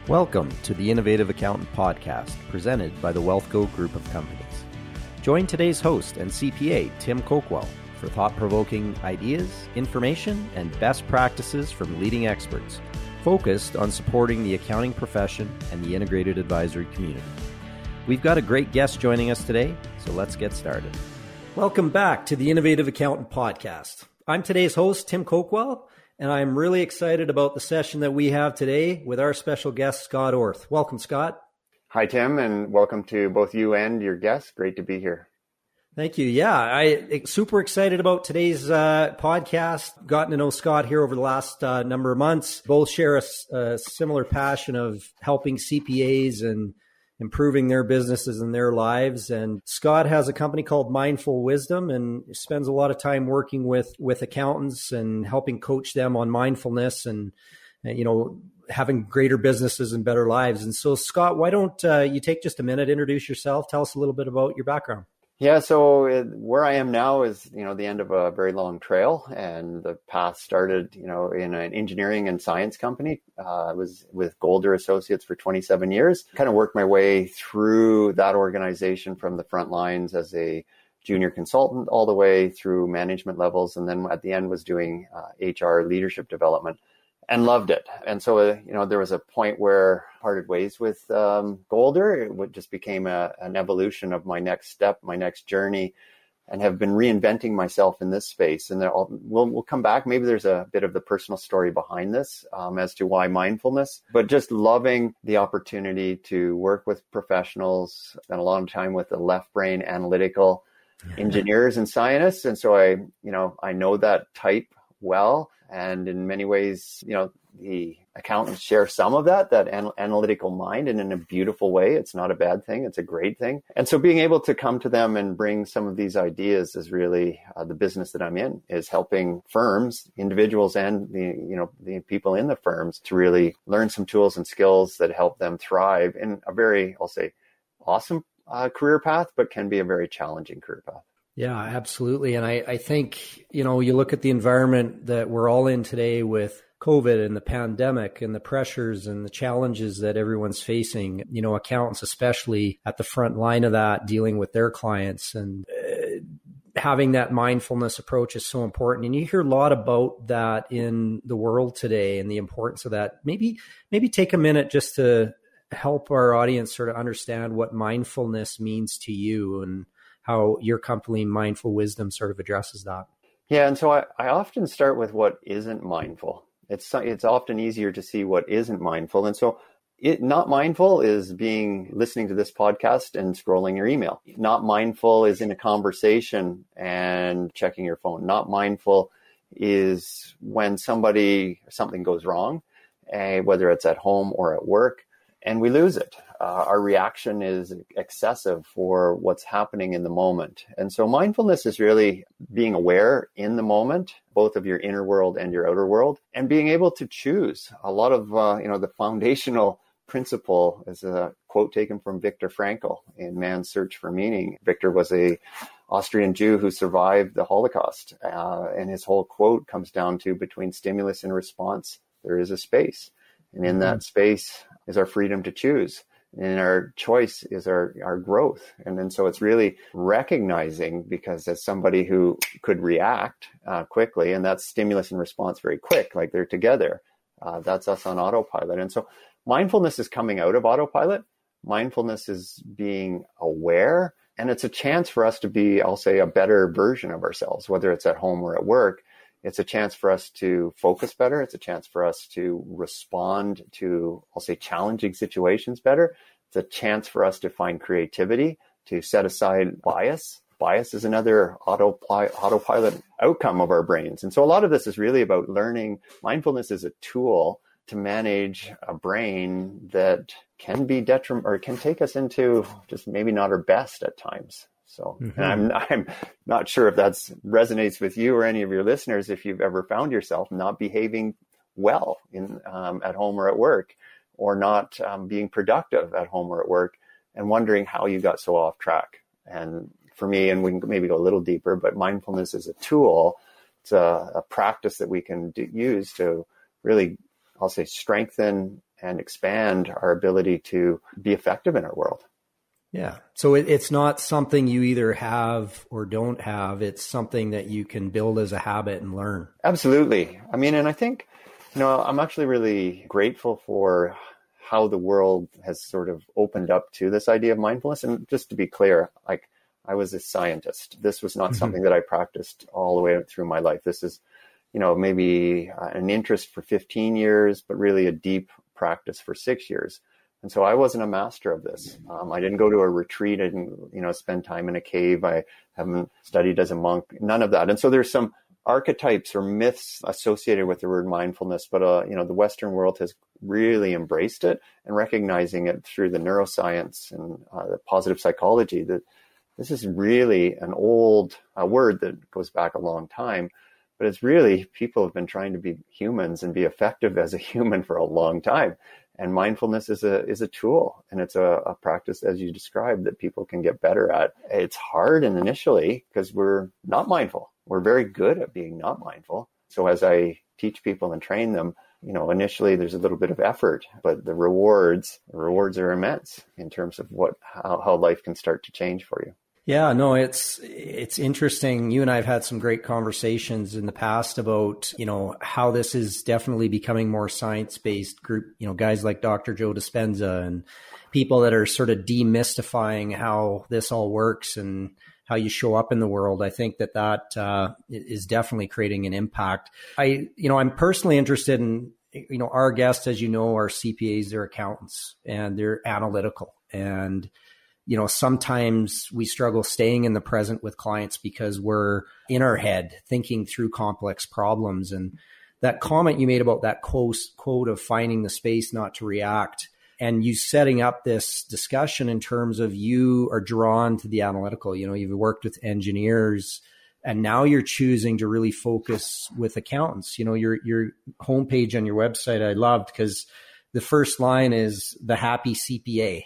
Welcome to the Innovative Accountant Podcast, presented by the WealthGo Group of Companies. Join today's host and CPA, Tim Coakwell, for thought-provoking ideas, information, and best practices from leading experts, focused on supporting the accounting profession and the integrated advisory community. We've got a great guest joining us today, so let's get started. Welcome back to the Innovative Accountant Podcast. I'm today's host, Tim Coakwell, and I'm really excited about the session that we have today with our special guest, Scott Orth. Welcome, Scott. Hi, Tim, and welcome to both you and your guests. Great to be here. Thank you. Yeah, I'm super excited about today's podcast. Gotten to know Scott here over the last number of months. Both share a similar passion of helping CPAs and improving their businesses and their lives. And Scott has a company called Mindful Wisdom and spends a lot of time working with accountants and helping coach them on mindfulness and having greater businesses and better lives. And so, Scott, why don't you take just a minute, introduce yourself, tell us a little bit about your background. Yeah, so where I am now is, the end of a very long trail, and the path started, in an engineering and science company. I was with Golder Associates for 27 years, kind of worked my way through that organization from the front lines as a junior consultant all the way through management levels. And then at the end was doing HR leadership development. And loved it. And so, there was a point where I parted ways with Golder. It just became an evolution of my next step, my next journey, and have been reinventing myself in this space. And we'll come back. Maybe there's a bit of the personal story behind this as to why mindfulness, but just loving the opportunity to work with professionals, spent a long time with the left brain analytical engineers and scientists. And so I know that type well. And in many ways, the accountants share some of that analytical mind, and in a beautiful way. It's not a bad thing. It's a great thing. And so being able to come to them and bring some of these ideas is really the business that I'm in, is helping firms, individuals, and the people in the firms to really learn some tools and skills that help them thrive in a very, I'll say, awesome career path, but can be a very challenging career path. Yeah, absolutely. And I think, you look at the environment that we're all in today with COVID and the pandemic and the pressures and the challenges that everyone's facing, accountants, especially at the front line of that, dealing with their clients, and having that mindfulness approach is so important. And you hear a lot about that in the world today and the importance of that. Maybe take a minute just to help our audience sort of understand what mindfulness means to you and how your company, Mindful Wisdom, sort of addresses that. Yeah, and so I often start with what isn't mindful. It's often easier to see what isn't mindful. And so not mindful is listening to this podcast and scrolling your email. Not mindful is in a conversation and checking your phone. Not mindful is when something goes wrong, whether it's at home or at work, and we lose it. Our reaction is excessive for what's happening in the moment. And so mindfulness is really being aware in the moment, both of your inner world and your outer world, and being able to choose. A lot of, the foundational principle is a quote taken from Viktor Frankl in Man's Search for Meaning. Viktor was a Austrian Jew who survived the Holocaust. And his whole quote comes down to, between stimulus and response, there is a space. And in that space is our freedom to choose. And our choice is our growth. And then so it's really recognizing, because as somebody who could react quickly, and that's stimulus and response very quick, like they're together, that's us on autopilot. And so mindfulness is coming out of autopilot. Mindfulness is being aware. And it's a chance for us to be, I'll say, a better version of ourselves, whether it's at home or at work. It's a chance for us to focus better. It's a chance for us to respond to, I'll say, challenging situations better. It's a chance for us to find creativity, to set aside bias. Bias is another autopilot outcome of our brains. And so a lot of this is really about learning. Mindfulness is a tool to manage a brain that can be detriment, or can take us into just maybe not our best at times. So and I'm not sure if that resonates with you or any of your listeners, if you've ever found yourself not behaving well at home or at work, or not being productive at home or at work, and wondering how you got so off track. And for me, and we can maybe go a little deeper, but mindfulness is a tool. It's a practice that we can use to really, I'll say, strengthen and expand our ability to be effective in our world. Yeah. So it's not something you either have or don't have. It's something that you can build as a habit and learn. Absolutely. I mean, and I think, I'm actually really grateful for how the world has sort of opened up to this idea of mindfulness. And just to be clear, like, I was a scientist. This was not something that I practiced all the way through my life. This is, maybe an interest for 15 years, but really a deep practice for 6 years. And so I wasn't a master of this. I didn't go to a retreat. I didn't, spend time in a cave. I haven't studied as a monk, none of that. And so there's some archetypes or myths associated with the word mindfulness, but, the Western world has really embraced it and recognizing it through the neuroscience and the positive psychology that this is really an old word that goes back a long time. But it's really, people have been trying to be humans and be effective as a human for a long time. And mindfulness is a tool, and it's a practice, as you described, that people can get better at. It's hard initially because we're not mindful. We're very good at being not mindful. So as I teach people and train them, initially there's a little bit of effort, but the rewards are immense in terms of how life can start to change for you. Yeah, no, it's interesting. You and I have had some great conversations in the past about, how this is definitely becoming more science-based group, guys like Dr. Joe Dispenza and people that are sort of demystifying how this all works and how you show up in the world. I think that is definitely creating an impact. I'm personally interested in, our guests, as you know, are CPAs, they're accountants, and they're analytical. And sometimes we struggle staying in the present with clients because we're in our head thinking through complex problems. And that comment you made about that quote of finding the space not to react, and you setting up this discussion in terms of you are drawn to the analytical, you've worked with engineers and now you're choosing to really focus with accountants. Your homepage on your website, I loved because the first line is the happy CPA.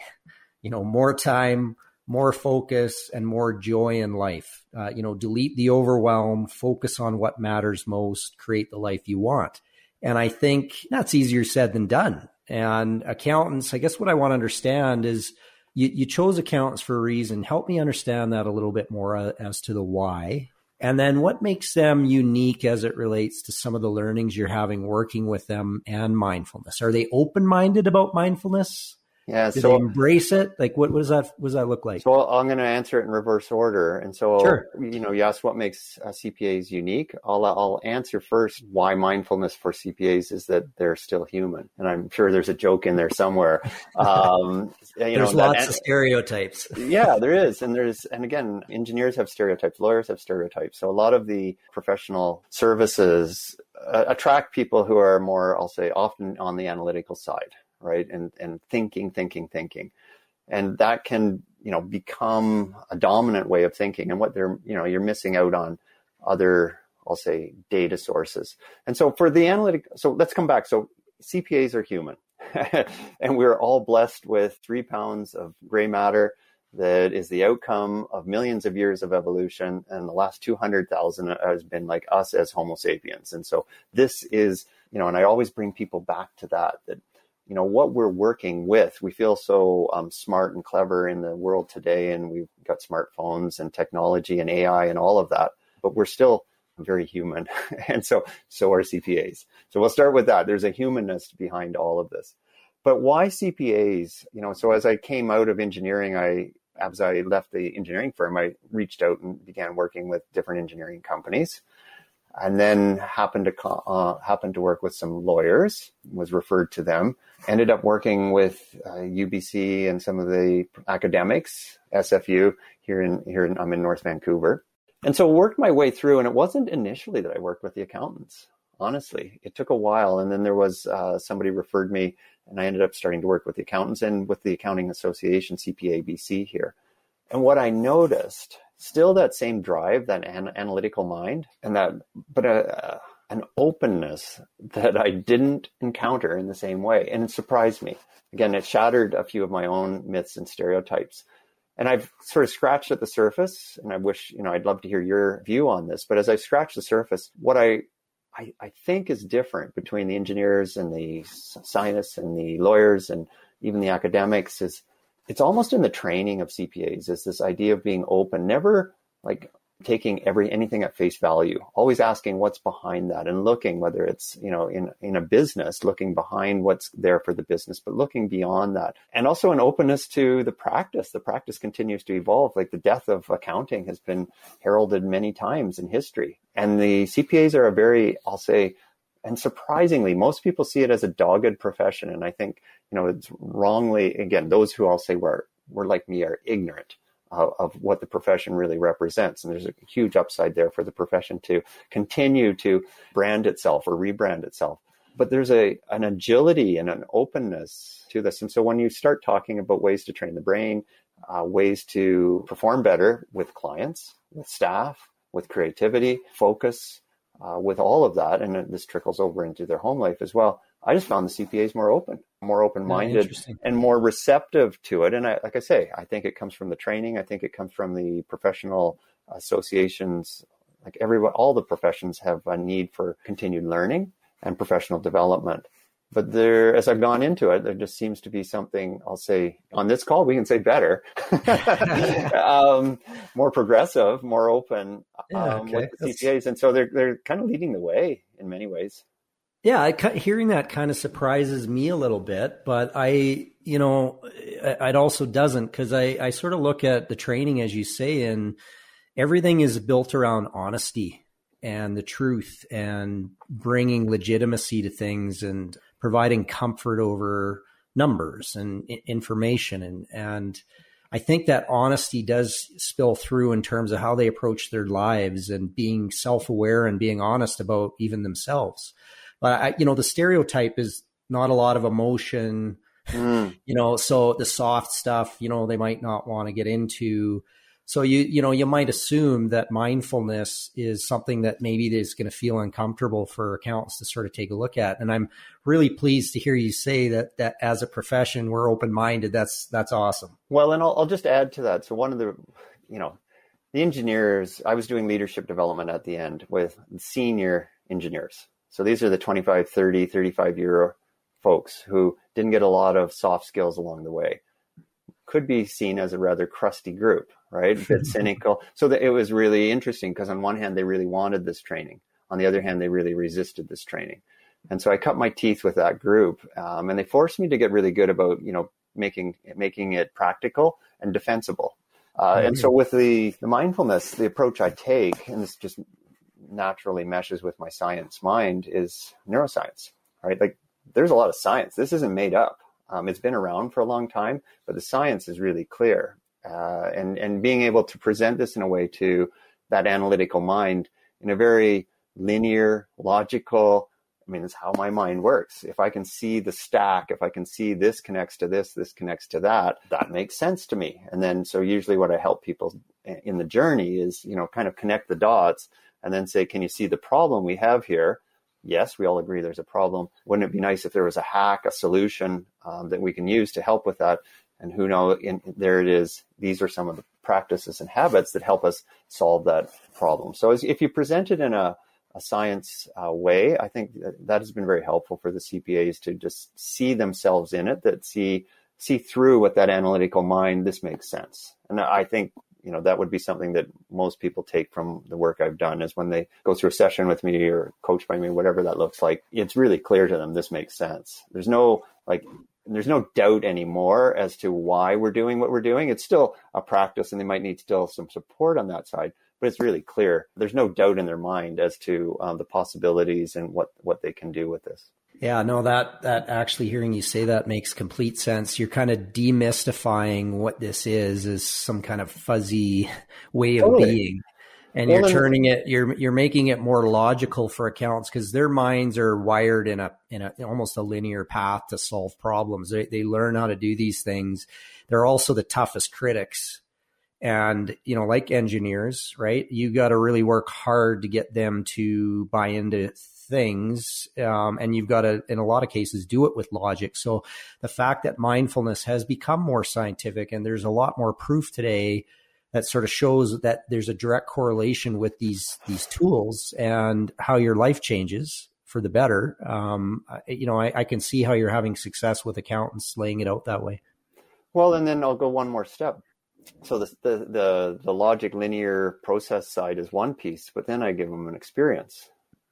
More time, more focus, and more joy in life. Delete the overwhelm, focus on what matters most, create the life you want. And I think that's easier said than done. And accountants, I guess what I want to understand is you chose accountants for a reason. Help me understand that a little bit more as to the why. And then what makes them unique as it relates to some of the learnings you're having working with them and mindfulness? Are they open-minded about mindfulness? Yeah. Do they embrace it? Like, what does that look like? So I'm going to answer it in reverse order. And so, sure. You asked what makes CPAs unique. I'll answer first why mindfulness for CPAs is that they're still human. And I'm sure there's a joke in there somewhere. There's lots of stereotypes. Yeah, there is. And again, engineers have stereotypes, lawyers have stereotypes. So a lot of the professional services attract people who are more, I'll say, often on the analytical side. Right. And thinking. And that can, become a dominant way of thinking. And what you're missing out on other, I'll say, data sources. And so for the analytic, so let's come back. So CPAs are human and we're all blessed with 3 pounds of gray matter that is the outcome of millions of years of evolution. And the last 200,000 has been like us as Homo sapiens. And so this is, and I always bring people back to that what we're working with, we feel so smart and clever in the world today, and we've got smartphones and technology and AI and all of that, but we're still very human. And so are CPAs. So we'll start with that. There's a humanness behind all of this. But why CPAs? So as I came out of engineering, as I left the engineering firm, I reached out and began working with different engineering companies. And then happened to work with some lawyers, was referred to them, ended up working with UBC and some of the academics, SFU I'm in North Vancouver. And so worked my way through, and it wasn't initially that I worked with the accountants. Honestly, it took a while. And then there was somebody referred me, and I ended up starting to work with the accountants and with the Accounting Association, CPABC here. And what I noticed, still that same drive, that analytical mind, and an openness that I didn't encounter in the same way. And it surprised me. Again, it shattered a few of my own myths and stereotypes. And I've sort of scratched at the surface, and I wish, I'd love to hear your view on this. But as I scratched the surface, what I I think is different between the engineers and the scientists and the lawyers and even the academics is it's almost in the training of CPAs is this idea of being open, never like taking anything at face value, always asking what's behind that and looking, whether it's, in a business, looking behind what's there for the business, but looking beyond that. And also an openness to the practice. The practice continues to evolve. Like the death of accounting has been heralded many times in history. And the CPAs are a very, I'll say, and surprisingly, most people see it as a dogged profession. And I think, it's wrongly, again, those who I'll say were like me are ignorant of what the profession really represents. And there's a huge upside there for the profession to continue to brand itself or rebrand itself. But there's an agility and an openness to this. And so when you start talking about ways to train the brain, ways to perform better with clients, with staff, with creativity, focus, with all of that, and this trickles over into their home life as well, I just found the CPAs more open-minded, and more receptive to it. And like I say, I think it comes from the training. I think it comes from the professional associations. Like all the professions have a need for continued learning and professional development. But as I've gone into it, there just seems to be something, I'll say, on this call, we can say better, more progressive, more open with the CPAs. And so they're kind of leading the way in many ways. Yeah, hearing that kind of surprises me a little bit, but it also doesn't, because I sort of look at the training, as you say, and everything is built around honesty and the truth and bringing legitimacy to things and providing comfort over numbers and information. And I think that honesty does spill through in terms of how they approach their lives and being self-aware and being honest about even themselves. But the stereotype is not a lot of emotion, so the soft stuff, they might not want to get into. So you might assume that mindfulness is something that maybe is going to feel uncomfortable for accountants to sort of take a look at. And I'm really pleased to hear you say that as a profession, we're open-minded. That's awesome. Well, and I'll just add to that. So one of the engineers, I was doing leadership development at the end with senior engineers. So these are the 25, 30, 35-year folks who didn't get a lot of soft skills along the way. Could be seen as a rather crusty group, right? A bit cynical. So it was really interesting because on one hand, they really wanted this training. On the other hand, they really resisted this training. And so I cut my teeth with that group. And they forced me to get really good about, making it practical and defensible. And so with the mindfulness, the approach I take, and this just naturally meshes with my science mind, is neuroscience, right? Like there's a lot of science. This isn't made up. It's been around for a long time, but the science is really clear. And being able to present this in a way to that analytical mind in a very linear, logical, it's how my mind works. If I can see the stack, if I can see this connects to this connects to that makes sense to me. And then, so usually what I help people in the journey is, kind of connect the dots and then say, can you see the problem we have here? Yes, we all agree there's a problem. Wouldn't it be nice if there was a hack, a solution that we can use to help with that? And who knows, there it is. These are some of the practices and habits that help us solve that problem. So if you present it in a science way, I think that has been very helpful for the CPAs to just see themselves in it, that see through with that analytical mind, this makes sense. And I think, that would be something that most people take from the work I've done, is when they go through a session with me or coached by me, whatever that looks like, it's really clear to them, this makes sense. There's no doubt anymore as to why we're doing what we're doing. It's still a practice and they might need still some support on that side, but it's really clear. There's no doubt in their mind as to the possibilities and what they can do with this. Yeah, no, that actually, hearing you say that makes complete sense. You're kind of demystifying what this is some kind of fuzzy way of being. And you're turning it, you're making it more logical for accountants, because their minds are wired in a almost a linear path to solve problems. They learn how to do these things. They're also the toughest critics. And, like engineers, right? You got to really work hard to get them to buy into things. And you've got to, in a lot of cases, do it with logic. So the fact that mindfulness has become more scientific, and there's a lot more proof today that sort of shows that there's a direct correlation with these tools and how your life changes for the better. I can see how you're having success with accountants laying it out that way. Well, and then I'll go one more step. So the logic linear process side is one piece, but then I give them an experience.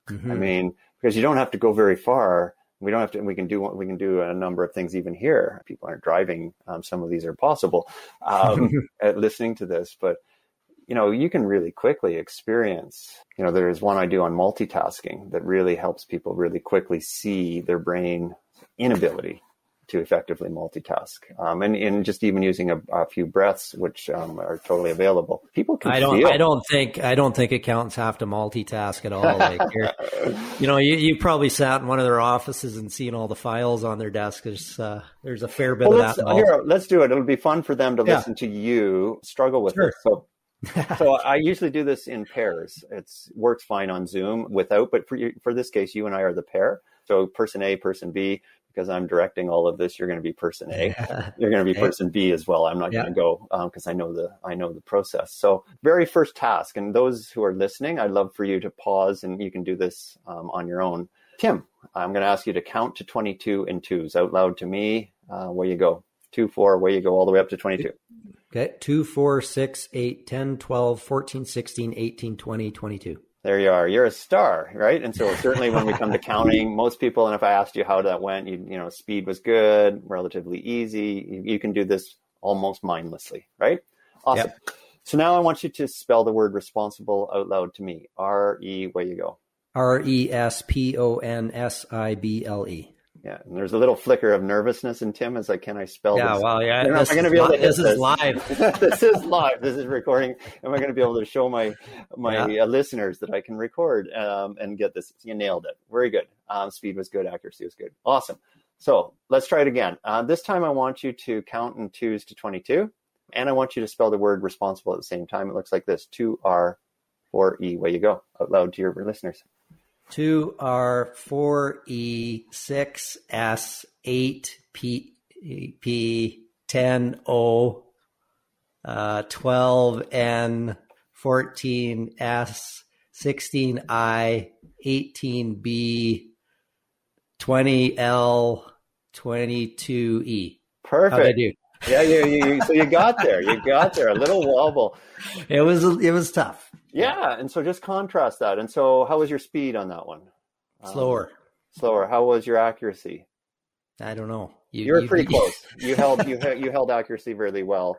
I mean, because you don't have to go very far. We don't have to. We can do a number of things even here. People aren't driving. Some of these are possible at listening to this, but you can really quickly experience. There's one I do on multitasking that really helps people really quickly see their brain inability to effectively multitask, and just even using a few breaths, which are totally available. People can feel. I don't think accountants have to multitask at all. Like you probably sat in one of their offices and seen all the files on their desk. There's a fair bit of that. Here, let's do it. It'll be fun for them to listen to you struggle with it. So I usually do this in pairs. It works fine on Zoom without, but for this case, you and I are the pair. So person A, person B. Because I'm directing all of this, you're going to be person A. You're going to be person B as well. I'm not going to go because I know the process. So very first task, and those who are listening, I'd love for you to pause, and you can do this on your own. Tim, I'm going to ask you to count to 22 in twos out loud to me. Where you go? 2, 4, where you go all the way up to 22. Okay, 2, 4, 6, 8, 10, 12, 14, 16, 18, 20, 22. There you are. You're a star, right? And so certainly when we come to counting, most people, and if I asked you how that went, speed was good, relatively easy. You can do this almost mindlessly, right? Awesome. Yep. So now I want you to spell the word responsible out loud to me. R-E, where you go? R-E-S-P-O-N-S-I-B-L-E. Yeah, and there's a little flicker of nervousness in Tim as can I spell this? Yeah, well, yeah. Am I going to be able to hit this? This is live. This is live. This is recording. Am I going to be able to show my listeners that I can record and get this? You nailed it. Very good. Speed was good. Accuracy was good. Awesome. So let's try it again. This time I want you to count in twos to 22, and I want you to spell the word responsible at the same time. It looks like this: 2R4E. Way you go out loud to your listeners. 2R, 4E, 6S, 8P, 10O, 12N, 14S, 16I, 18B, 20L, 22E. Perfect. How'd I do? Yeah, so you got there. You got there. A little wobble. It was tough. Yeah, and so just contrast that. And so how was your speed on that one? Slower. How was your accuracy? I don't know. You were pretty close. You held accuracy really well.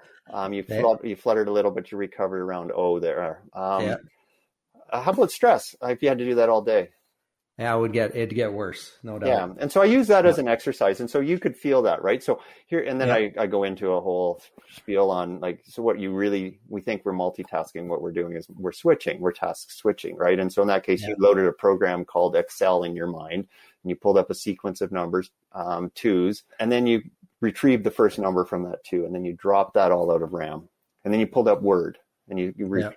You fluttered a little, but you recovered around O there. How about stress? If you had to do that all day? Yeah, it'd get worse, no doubt. Yeah, and so I use that as an exercise, and so you could feel that, right? So here, and then I go into a whole spiel on what we think we're multitasking. What we're doing is we're task switching, right? And so in that case, you loaded a program called Excel in your mind, and you pulled up a sequence of numbers, twos, and then you retrieved the first number from that two, and then you dropped that all out of RAM, and then you pulled up Word. And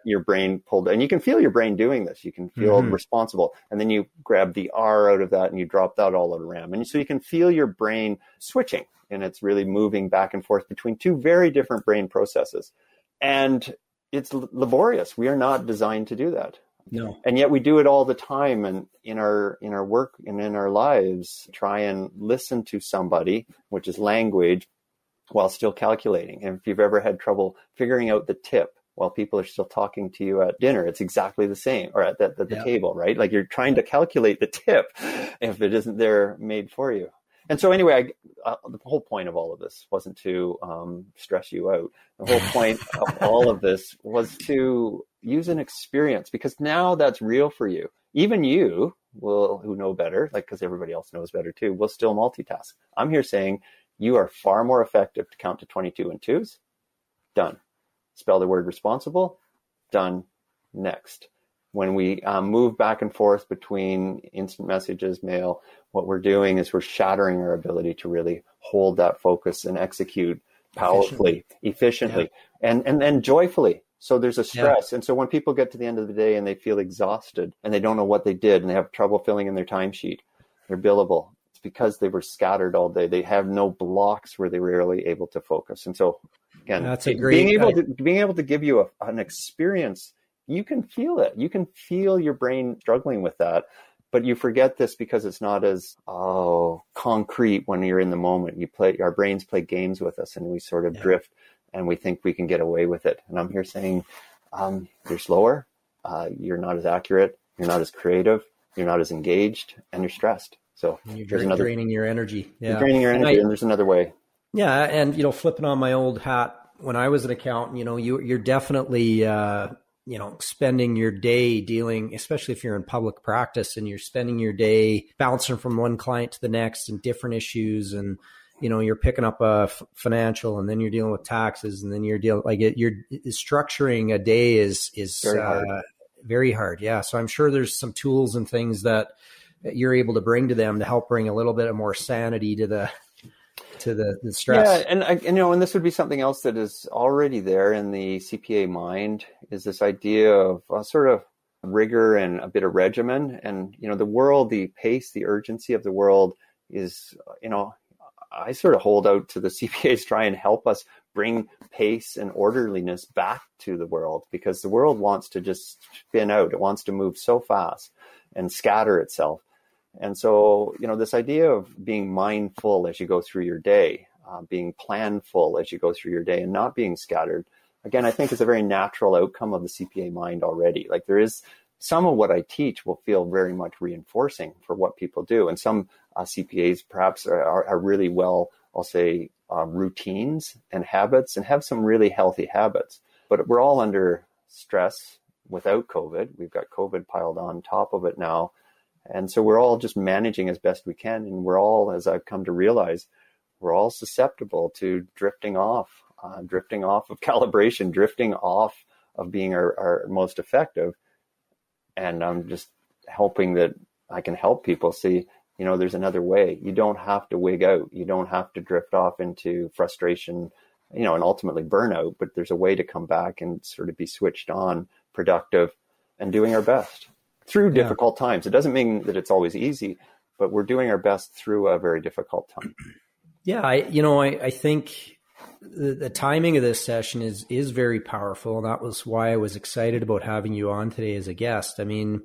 your brain pulled, and you can feel your brain doing this. You can feel responsible. And then you grab the R out of that and you drop that all out of RAM. And so you can feel your brain switching, and it's really moving back and forth between two very different brain processes. And it's laborious. We are not designed to do that. No. And yet we do it all the time. And in our work and in our lives, try and listen to somebody, which is language, while still calculating. And if you've ever had trouble figuring out the tip, while people are still talking to you at dinner, it's exactly the same, or at the table, right? Like you're trying to calculate the tip if it isn't there made for you. And so anyway, the whole point of all of this wasn't to stress you out. The whole point of all of this was to use an experience, because now that's real for you. Even you who know better, because everybody else knows better too, will still multitask. I'm here saying you are far more effective to count to 22 in twos. Done. Spell the word responsible. Done. Next. When we move back and forth between instant messages, mail, what we're doing is we're shattering our ability to really hold that focus and execute powerfully, efficiently, and joyfully. So there's a stress. And so when people get to the end of the day and they feel exhausted and they don't know what they did and they have trouble filling in their timesheet, they're billable. It's because they were scattered all day. They have no blocks where they were really able to focus. And so Again, that's a great being able to give you an experience. You can feel it. You can feel your brain struggling with that, but you forget this because it's not as concrete when you're in the moment. Our brains play games with us, and we sort of drift, and we think we can get away with it. And I'm here saying, you're slower, you're not as accurate, you're not as creative, you're not as engaged, and you're stressed. So you're draining your energy. Yeah. You're draining your energy, and there's another way. Yeah, and flipping on my old hat, when I was an accountant, you're definitely spending your day dealing, especially if you're in public practice and you're spending your day bouncing from one client to the next and different issues, and you're picking up a financial, and then you're dealing with taxes, and then you're dealing you're structuring a day is very hard. Very hard. Yeah. So I'm sure there's some tools and things that you're able to bring to them to help bring a little bit of more sanity to the stress. Yeah, and this would be something else that is already there in the CPA mind, is this idea of sort of rigor and a bit of regimen. And the world, the pace, the urgency of the world is, I sort of hold out to the CPAs, try and help us bring pace and orderliness back to the world, because the world wants to just spin out. It wants to move so fast and scatter itself. And so, this idea of being mindful as you go through your day, being planful as you go through your day, and not being scattered, again, I think is a very natural outcome of the CPA mind already. Like, there is some of what I teach will feel very much reinforcing for what people do. And some CPAs perhaps are really well, I'll say, routines and habits, and have some really healthy habits. But we're all under stress without COVID. We've got COVID piled on top of it now. And so we're all just managing as best we can. And we're all, as I've come to realize, we're all susceptible to drifting off of calibration, drifting off of being our most effective. And I'm just hoping that I can help people see, there's another way. You don't have to wig out. You don't have to drift off into frustration, and ultimately burnout, but there's a way to come back and sort of be switched on, productive, and doing our best through difficult times. It doesn't mean that it's always easy, but we're doing our best through a very difficult time. Yeah. I think the timing of this session is very powerful. And that was why I was excited about having you on today as a guest. I mean,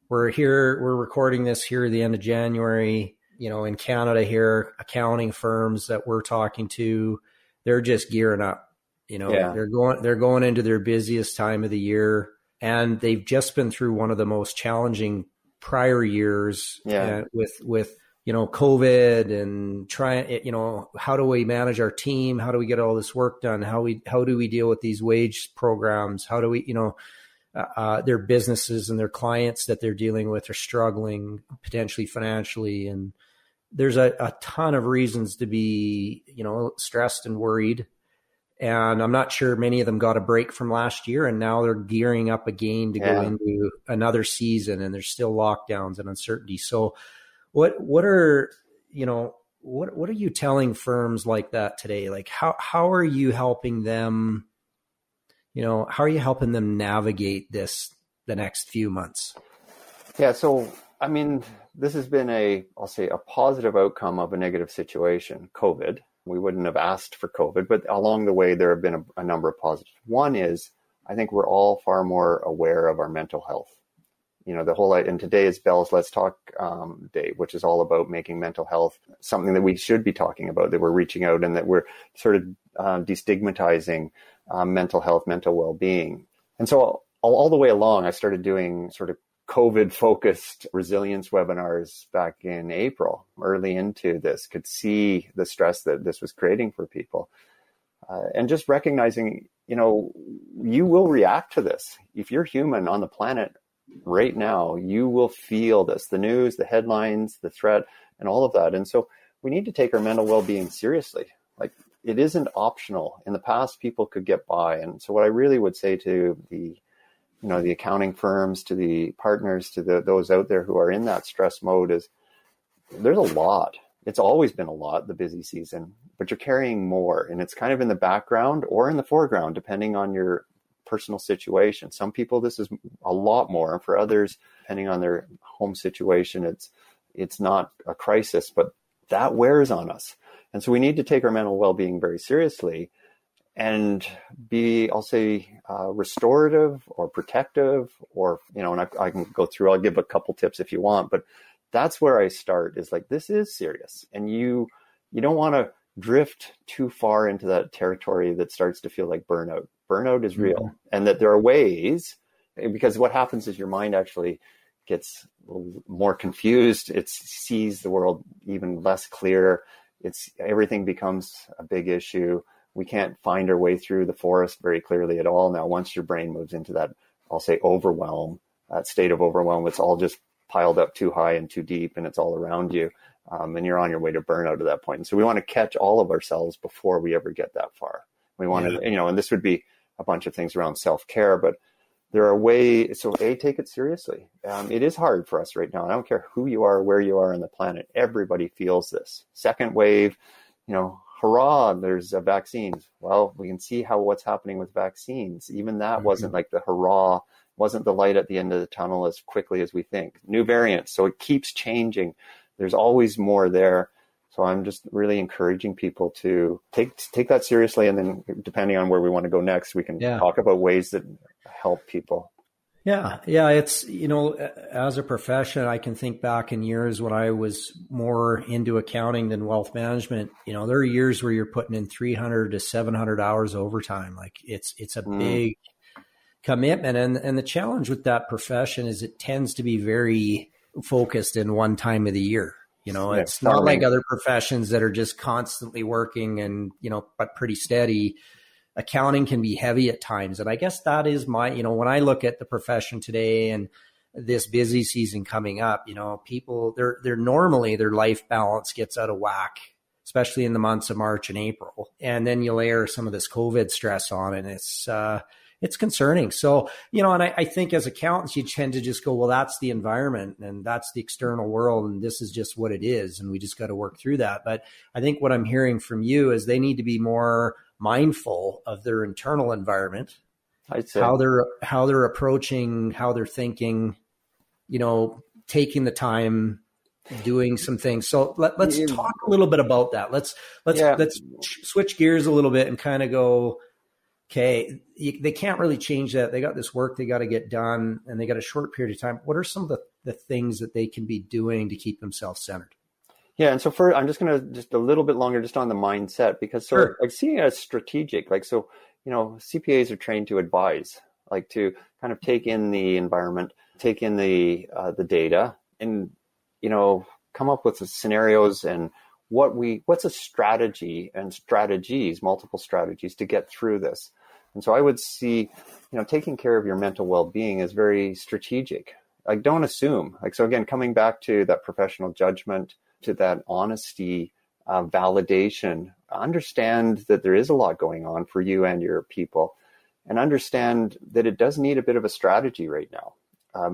we're recording this here at the end of January, in Canada here, accounting firms that we're talking to, they're just gearing up, they're going into their busiest time of the year. And they've just been through one of the most challenging prior years with COVID, and how do we manage our team? How do we get all this work done? How do we deal with these wage programs? How do we, their businesses and their clients that they're dealing with are struggling potentially financially. And there's a ton of reasons to be, stressed and worried. And I'm not sure many of them got a break from last year, and now they're gearing up again to go into another season, and there's still lockdowns and uncertainty. So what are you telling firms like that today? Like, how are you helping them, how are you helping them navigate the next few months? Yeah. So, I mean, this has been I'll say a positive outcome of a negative situation, COVID. We wouldn't have asked for COVID, but along the way, there have been a number of positives. One is, I think we're all far more aware of our mental health. And today is Bell's Let's Talk Day, which is all about making mental health something that we should be talking about, that we're reaching out, and that we're sort of destigmatizing mental health, mental well-being. And so all the way along, I started doing sort of COVID-focused resilience webinars back in April, early into this, could see the stress that this was creating for people. And just recognizing, you will react to this. If you're human on the planet right now, you will feel this, the news, the headlines, the threat, and all of that. And so we need to take our mental well-being seriously. Like, it isn't optional. In the past, people could get by. And so what I really would say to the accounting firms, to the partners, to those out there who are in that stress mode, is there's a lot. It's always been a lot, the busy season, but you're carrying more, and it's kind of in the background or in the foreground, depending on your personal situation. Some people, this is a lot more, and for others, depending on their home situation, it's not a crisis, but that wears on us. And so we need to take our mental well-being very seriously. and be, I'll say, restorative or protective, or, and I can go through, I'll give a couple tips if you want, but that's where I start, is like, this is serious. And you don't want to drift too far into that territory that starts to feel like burnout. Burnout is real, and that there are ways, because what happens is your mind actually gets more confused. It sees the world even less clear. Everything becomes a big issue. We can't find our way through the forest very clearly at all now. Once your brain moves into that, I'll say, overwhelm, that state of overwhelm, it's all just piled up too high and too deep, and it's all around you. And you're on your way to burnout at that point. And so we want to catch all of ourselves before we ever get that far. We want to, and this would be a bunch of things around self-care, but there are ways. So take it seriously. It is hard for us right now. I don't care who you are, where you are on the planet. Everybody feels this. Second wave, hurrah, there's vaccines. Well, we can see what's happening with vaccines. Even that wasn't like the hurrah, wasn't the light at the end of the tunnel as quickly as we think. New variants. So it keeps changing. There's always more there. So I'm just really encouraging people to take that seriously. And then depending on where we want to go next, we can talk about ways that help people. Yeah. It's, as a profession, I can think back in years when I was more into accounting than wealth management. There are years where you're putting in 300 to 700 hours overtime. Like it's a big commitment. And the challenge with that profession is it tends to be very focused in one time of the year. It's not like other professions that are just constantly working and, but pretty steady. Accounting can be heavy at times. And I guess that is when I look at the profession today and this busy season coming up, people, they're normally their life balance gets out of whack, especially in the months of March and April. And then you layer some of this COVID stress on, and it's concerning. So, and I think as accountants, you tend to just go, well, that's the environment and that's the external world, and this is just what it is. And we just got to work through that. But I think what I'm hearing from you is they need to be more mindful of their internal environment, I'd say. how they're approaching, how they're thinking, taking the time, doing some things. So let's talk a little bit about that. Let's switch gears a little bit and kind of go, okay, they can't really change that. They got this work they got to get done, and they got a short period of time. What are some of the things that they can be doing to keep themselves centered? Yeah. And so I'm just going to just a little bit longer just on the mindset, because like seeing it as strategic, like, so, CPAs are trained to advise, like to kind of take in the environment, take in the data, and, come up with the scenarios and what's a strategy and strategies, multiple strategies to get through this. And so I would see, taking care of your mental well-being is very strategic. Like, don't assume. Like, so again, coming back to that professional judgment, to that honesty, validation, understand that there is a lot going on for you and your people, and understand that it does need a bit of a strategy right now.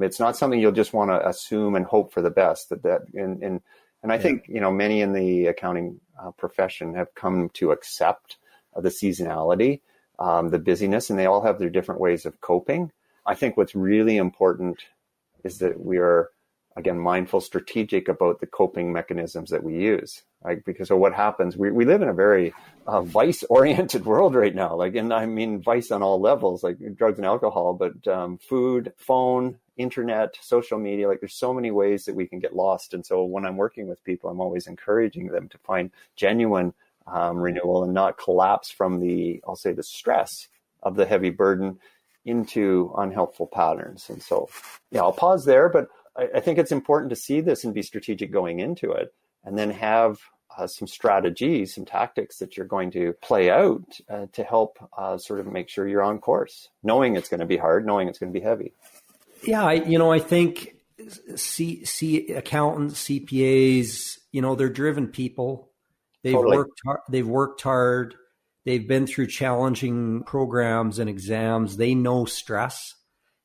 It's not something you'll just want to assume and hope for the best. And I think, many in the accounting profession have come to accept the seasonality, the busyness, and they all have their different ways of coping. I think what's really important is that we are, again, mindful, strategic about the coping mechanisms that we use. Right? Because of what happens, we live in a very vice-oriented world right now. Like, and I mean vice on all levels, like drugs and alcohol, but food, phone, internet, social media. Like, there's so many ways that we can get lost. And so when I'm working with people, I'm always encouraging them to find genuine renewal and not collapse from I'll say the stress of the heavy burden into unhelpful patterns. And so, I'll pause there, but I think it's important to see this and be strategic going into it, and then have some strategies, some tactics that you're going to play out to help sort of make sure you're on course, knowing it's going to be hard, knowing it's going to be heavy. Yeah, I think accountants, CPAs, they're driven people. They've worked hard. They've been through challenging programs and exams. They know stress.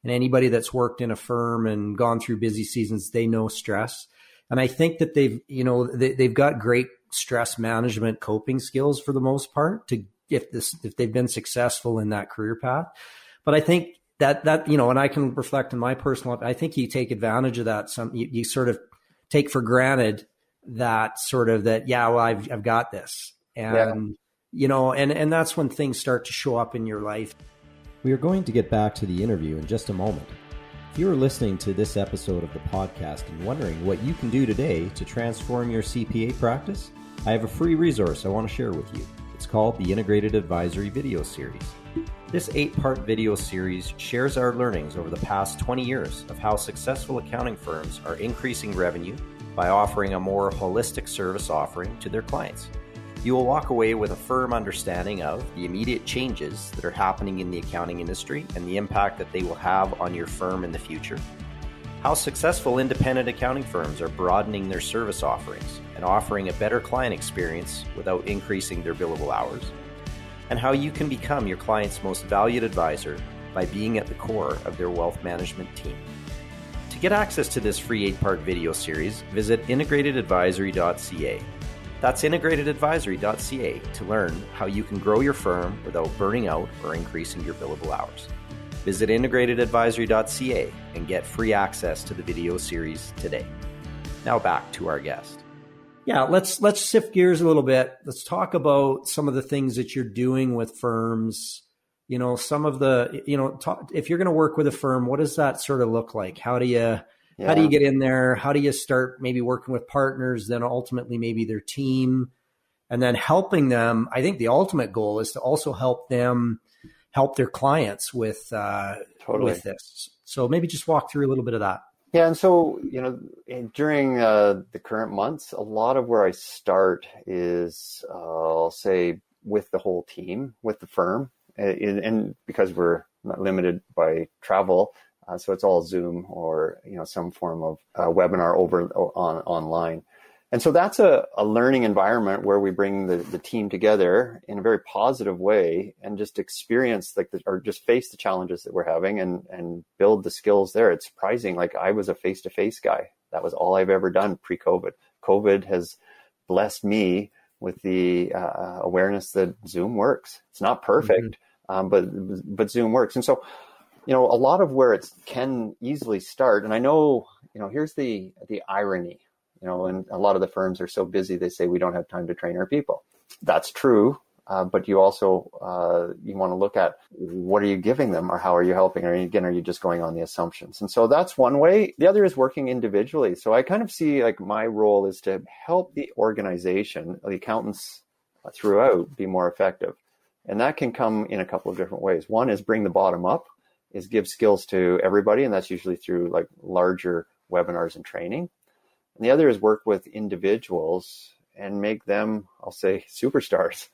And anybody that's worked in a firm and gone through busy seasons, they know stress. And I think that they've got great stress management coping skills for the most part if they've been successful in that career path. But I think that and I can reflect on my personal life, I think you take advantage of that. You sort of take for granted that I've got this. And and that's when things start to show up in your life. We are going to get back to the interview in just a moment. If you are listening to this episode of the podcast and wondering what you can do today to transform your CPA practice, I have a free resource I want to share with you. It's called the Integrated Advisory Video Series. This 8-part video series shares our learnings over the past 20 years of how successful accounting firms are increasing revenue by offering a more holistic service offering to their clients. You will walk away with a firm understanding of the immediate changes that are happening in the accounting industry and the impact that they will have on your firm in the future, how successful independent accounting firms are broadening their service offerings and offering a better client experience without increasing their billable hours, and how you can become your client's most valued advisor by being at the core of their wealth management team. To get access to this free 8-part video series, visit integratedadvisory.ca. That's integratedadvisory.ca to learn how you can grow your firm without burning out or increasing your billable hours. Visit integratedadvisory.ca and get free access to the video series today. Now back to our guest. Yeah, let's shift gears a little bit. Let's talk about some of the things that you're doing with firms. Some of the, if you're going to work with a firm, what does that sort of look like? How do you get in there? How do you start maybe working with partners, then ultimately maybe their team, and then helping them? I think the ultimate goal is to also help them help their clients with this. So maybe just walk through a little bit of that. Yeah. And so, during the current months, a lot of where I start is, I'll say, with the whole team, with the firm. And because we're not limited by travel, so it's all Zoom or some form of webinar online. And so that's a learning environment where we bring the team together in a very positive way and just experience or just face the challenges that we're having and build the skills there. It's surprising. Like, I was a face-to-face guy. That was all I've ever done pre-COVID. COVID has blessed me with the awareness that Zoom works. It's not perfect, but Zoom works. And so, a lot of where it can easily start, and I know, here's the irony, and a lot of the firms are so busy, they say we don't have time to train our people. That's true. But you also, you want to look at what are you giving them or how are you helping? Or again, are you just going on the assumptions? And so that's one way. The other is working individually. So I kind of see my role is to help the organization, the accountants throughout, be more effective. And that can come in a couple of different ways. One is bring the bottom up, is give skills to everybody. And that's usually through larger webinars and training. And the other is work with individuals and make them, I'll say, superstars.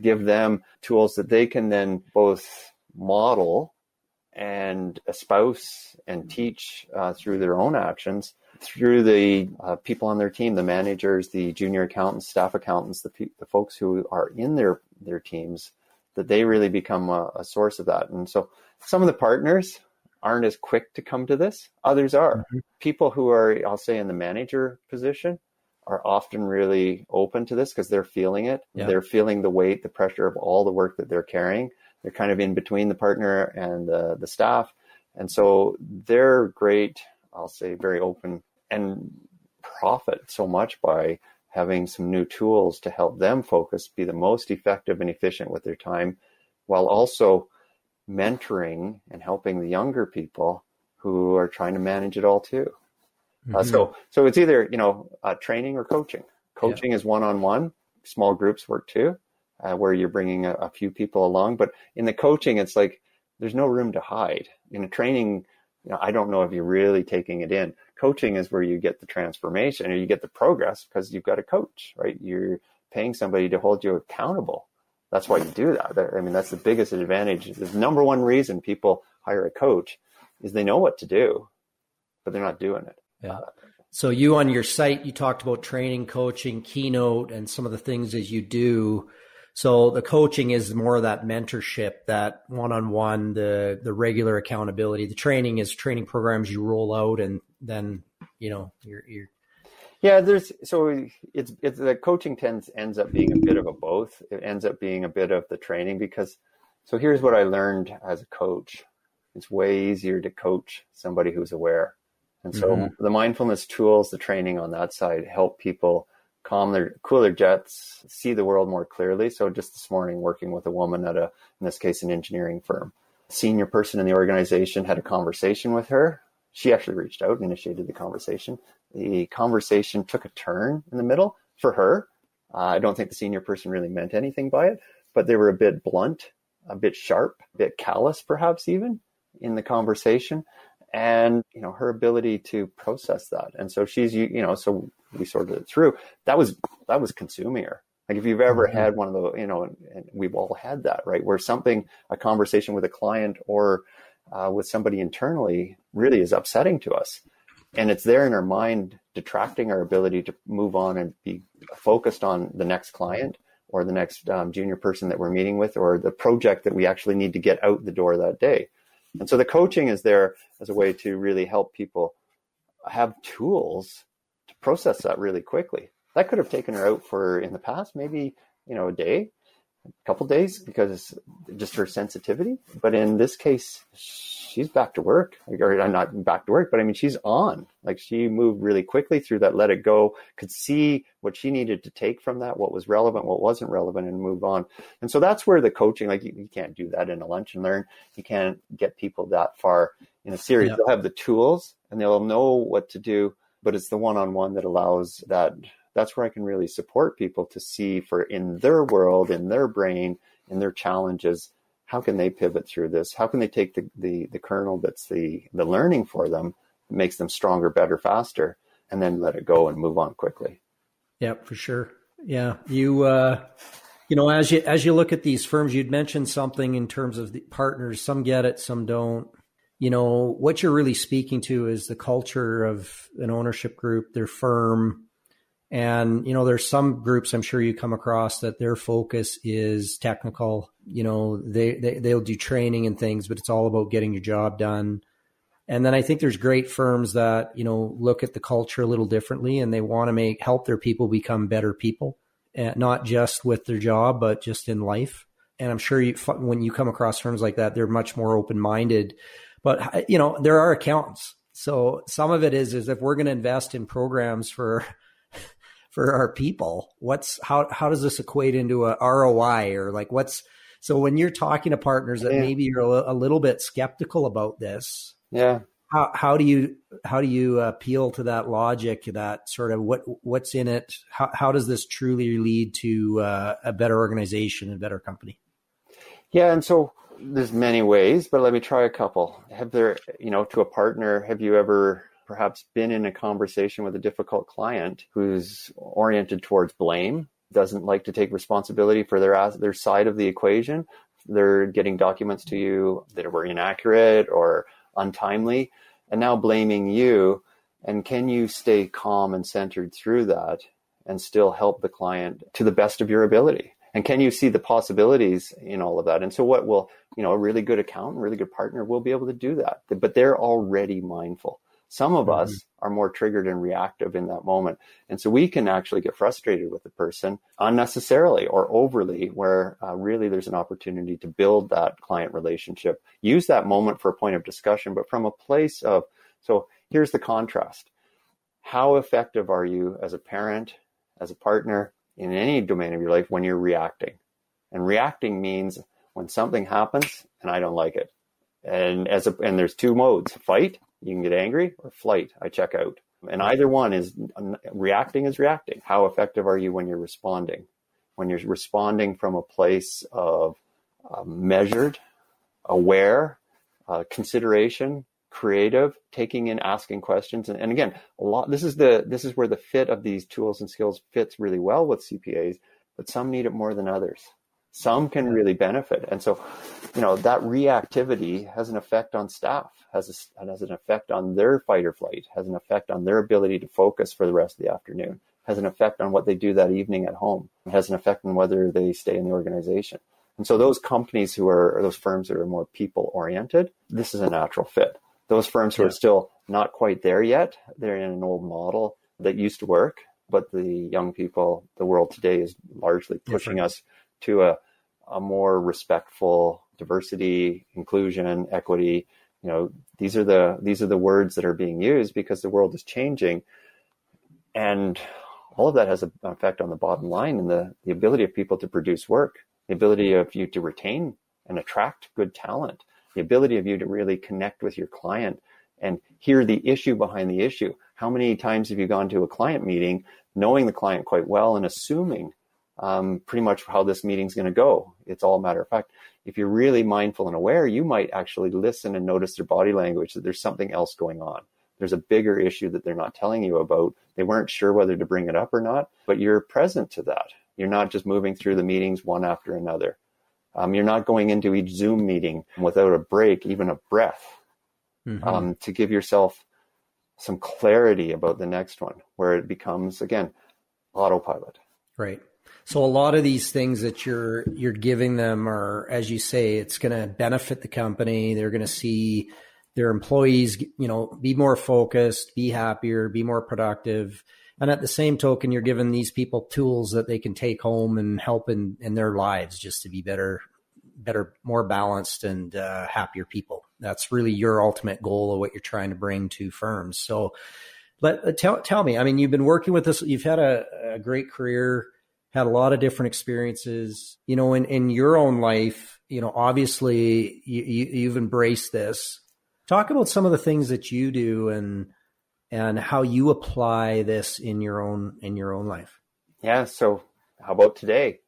Give them tools that they can then both model and espouse and teach through their own actions, through the people on their team, the managers, the junior accountants, staff accountants, the folks who are in their teams, that they really become a source of that. And so some of the partners aren't as quick to come to this. Others are. Mm-hmm. People who are, I'll say, in the manager position are often really open to this because they're feeling it. Yeah. They're feeling the weight, the pressure of all the work that they're carrying. They're kind of in between the partner and the staff. And so they're great, I'll say, very open, and profit so much by having some new tools to help them focus, be the most effective and efficient with their time, while also mentoring and helping the younger people who are trying to manage it all too. So it's either, training or coaching. Coaching is one-on-one. Small groups work too, where you're bringing a few people along. But in the coaching, it's there's no room to hide. In a training, I don't know if you're really taking it in. Coaching is where you get the transformation or you get the progress because you've got a coach, right? You're paying somebody to hold you accountable. That's why you do that. I mean, that's the biggest advantage. The number one reason people hire a coach is they know what to do, but they're not doing it. Yeah. So you on your site, you talked about training, coaching, keynote, and some of the things as you do. So the coaching is more of that mentorship, that one-on-one, the regular accountability. The training is training programs you roll out, and then you're. Yeah, it's the coaching ends up being a bit of a both. It ends up being a bit of the training because. So here's what I learned as a coach: it's way easier to coach somebody who's aware. And so the mindfulness tools, the training on that side help people cool their jets, see the world more clearly. So just this morning, working with a woman at in this case, an engineering firm, senior person in the organization, had a conversation with her. She actually reached out and initiated the conversation. The conversation took a turn in the middle for her. I don't think the senior person really meant anything by it, but they were a bit blunt, a bit sharp, a bit callous, perhaps even in the conversation. And, her ability to process that. And so so we sorted it through. That was consuming her. Like if you've ever had one of those, and we've all had that, right? Where a conversation with a client or with somebody internally really is upsetting to us. And it's there in our mind, detracting our ability to move on and be focused on the next client or the next junior person that we're meeting with, or the project that we actually need to get out the door that day. And so the coaching is there as a way to really help people have tools to process that really quickly. That could have taken her out for, in the past, maybe, a day, a couple of days, because just her sensitivity. But in this case, she's back to work, or not back to work, but I mean, she's on. Like, she moved really quickly through that, let it go, could see what she needed to take from that, what was relevant, what wasn't relevant, and move on. And so that's where the coaching, like you can't do that in a lunch and learn. You can't get people that far in a series. Yeah. They'll have the tools and they'll know what to do, but it's the one-on-one that allows that. That's where I can really support people to see in their world, in their brain, in their challenges, how can they pivot through this? How can they take the kernel that's the learning for them, that makes them stronger, better, faster, and then let it go and move on quickly? Yeah, for sure. Yeah. As you look at these firms, you'd mentioned something in terms of the partners. Some get it, some don't. What you're really speaking to is the culture of an ownership group, their firm. And, there's some groups I'm sure you come across that their focus is technical. They'll do training and things, but it's all about getting your job done. And then I think there's great firms that, look at the culture a little differently, and they want to help their people become better people, and not just with their job, but just in life. And I'm sure when you come across firms like that, they're much more open-minded. But, there are accountants. So some of it is if we're going to invest in programs for our people, how does this equate into a ROI, or so when you're talking to partners that maybe you're a little bit skeptical about this, how do you appeal to that logic, that sort of what's in it? How does this truly lead to a better organization, a better company? Yeah. And so there's many ways, but let me try a couple. To a partner, have you ever perhaps been in a conversation with a difficult client who's oriented towards blame, doesn't like to take responsibility for their side of the equation? They're getting documents to you that were inaccurate or untimely, and now blaming you. And can you stay calm and centered through that and still help the client to the best of your ability? And can you see the possibilities in all of that? And so a really good accountant, really good partner will be able to do that, but they're already mindful. Some of us are more triggered and reactive in that moment. And so we can actually get frustrated with the person unnecessarily or overly, where really there's an opportunity to build that client relationship. Use that moment for a point of discussion, but from a place of, so here's the contrast. How effective are you as a parent, as a partner, in any domain of your life when you're reacting? And reacting means when something happens and I don't like it. And there's two modes: fight, you can get angry, or flight, I check out. And either one is reacting. How effective are you when you're responding? When you're responding from a place of measured, aware, consideration, creative, taking in, asking questions. And again, this is where the fit of these tools and skills fits really well with CPAs, but some need it more than others. Some can really benefit. And so, that reactivity has an effect on staff, has an effect on their fight or flight, has an effect on their ability to focus for the rest of the afternoon, has an effect on what they do that evening at home, has an effect on whether they stay in the organization. And so those companies those firms that are more people oriented, this is a natural fit. Those firms who are still not quite there yet, they're in an old model that used to work, but the young people, the world today is largely pushing us to a more respectful diversity, inclusion, equity. These are the words that are being used because the world is changing. And all of that has an effect on the bottom line and the ability of people to produce work, the ability of you to retain and attract good talent, the ability of you to really connect with your client and hear the issue behind the issue. How many times have you gone to a client meeting knowing the client quite well and assuming pretty much how this meeting's going to go? It's all a matter of fact. If you're really mindful and aware, you might actually listen and notice their body language, that there's something else going on. There's a bigger issue that they're not telling you about. They weren't sure whether to bring it up or not, but you're present to that. You're not just moving through the meetings one after another. You're not going into each Zoom meeting without a break, even a breath, to give yourself some clarity about the next one, where it becomes, again, autopilot. Right. So a lot of these things that you're giving them are, as you say, it's going to benefit the company. They're going to see their employees, be more focused, be happier, be more productive. And at the same token, you're giving these people tools that they can take home and help in their lives just to be better, more balanced and happier people. That's really your ultimate goal of what you're trying to bring to firms. So tell me, I mean, you've been working with this, you've had a great career, had a lot of different experiences, in your own life, obviously you've embraced this. Talk about some of the things that you do and how you apply this in your own life. Yeah. So how about today?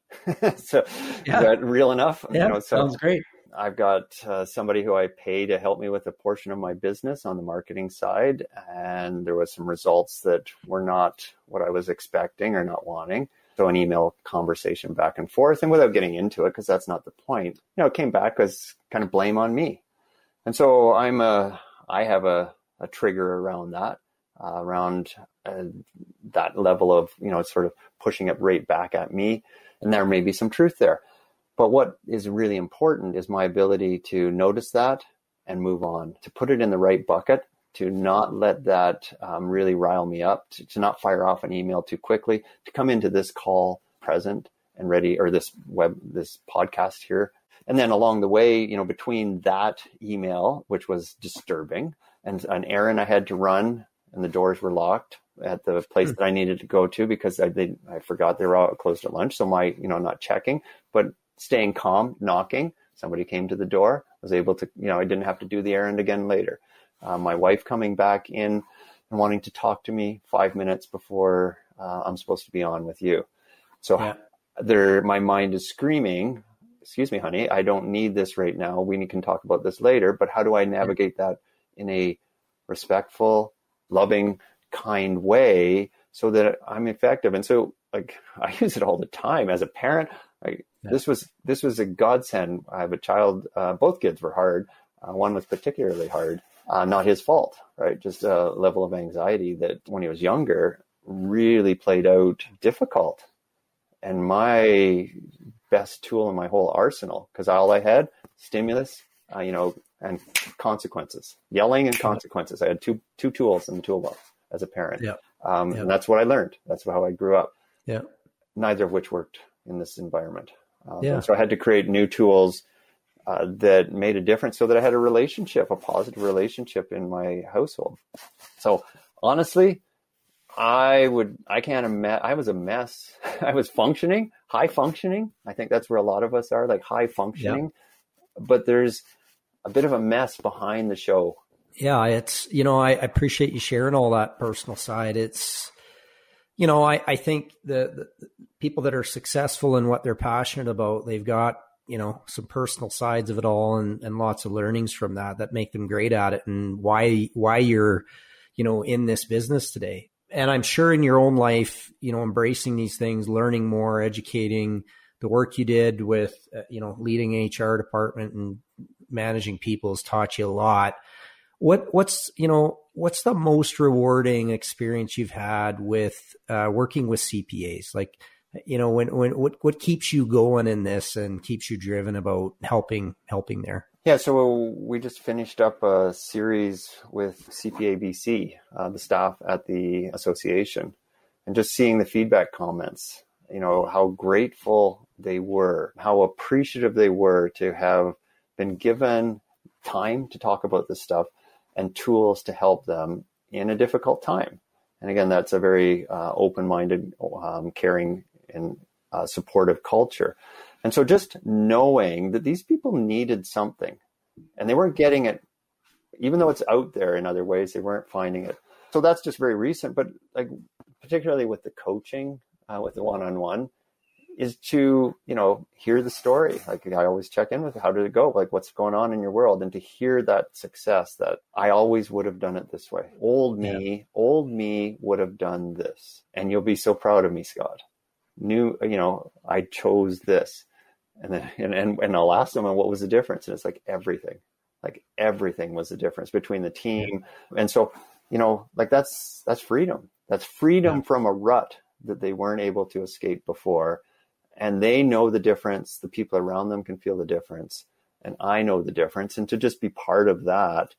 So is that real enough? Yeah, sounds great. I've got somebody who I pay to help me with a portion of my business on the marketing side. And there was some results that were not what I was expecting or not wanting. So an email conversation back and forth, and without getting into it, because that's not the point, it came back as kind of blame on me. And so I have a trigger around that, that level of, sort of pushing it right back at me. And there may be some truth there. But what is really important is my ability to notice that and move on, to put it in the right bucket, to not let that really rile me up, to not fire off an email too quickly, to come into this call present and ready, or this podcast here. And then along the way, between that email, which was disturbing, and an errand I had to run and the doors were locked at the place that I needed to go to because I forgot they were all closed at lunch. So my, not checking, but staying calm, knocking, somebody came to the door, was able to, I didn't have to do the errand again later. My wife coming back in and wanting to talk to me 5 minutes before I'm supposed to be on with you. So my mind is screaming, excuse me, honey, I don't need this right now. We can talk about this later. But how do I navigate that in a respectful, loving, kind way so that I'm effective? And so I use it all the time as a parent. This was a godsend. I have a child, both kids were hard. One was particularly hard, not his fault, right? Just a level of anxiety that when he was younger really played out difficult. And my best tool in my whole arsenal, because all I had, stimulus, and consequences, yelling and consequences. I had two tools in the toolbox as a parent. And that's what I learned. That's how I grew up. Neither of which worked in this environment. So I had to create new tools that made a difference so that I had a positive relationship in my household. So honestly, I was a mess. I was high functioning. I think that's where a lot of us are, like high functioning, but there's a bit of a mess behind the show. Yeah. It's, I appreciate you sharing all that personal side. It's, I think the people that are successful in what they're passionate about, they've got, some personal sides of it all and lots of learnings from that make them great at it, and why you're, in this business today. And I'm sure in your own life, embracing these things, learning more, educating, the work you did with, leading an HR department and managing people has taught you a lot. What's the most rewarding experience you've had with working with CPAs? Like, what keeps you going in this and keeps you driven about helping there? Yeah, so we just finished up a series with CPA BC, the staff at the association, and just seeing the feedback comments, how grateful they were, how appreciative they were to have been given time to talk about this stuff and tools to help them in a difficult time. And again, that's a very open-minded, caring, and supportive culture. And so just knowing that these people needed something and they weren't getting it, even though it's out there in other ways, they weren't finding it. So that's just very recent, but like particularly with the coaching, with the one-on-one, is to, hear the story. Like I always check in with how did it go? Like what's going on in your world? And to hear that success that I always would have done it this way. Old me would have done this. And you'll be so proud of me, Scott. I chose this. And then, and I'll ask them, what was the difference? And it's like everything was the difference between the team. And so, that's freedom. That's freedom from a rut that they weren't able to escape before. And they know the difference. The people around them can feel the difference. And I know the difference. And to just be part of that,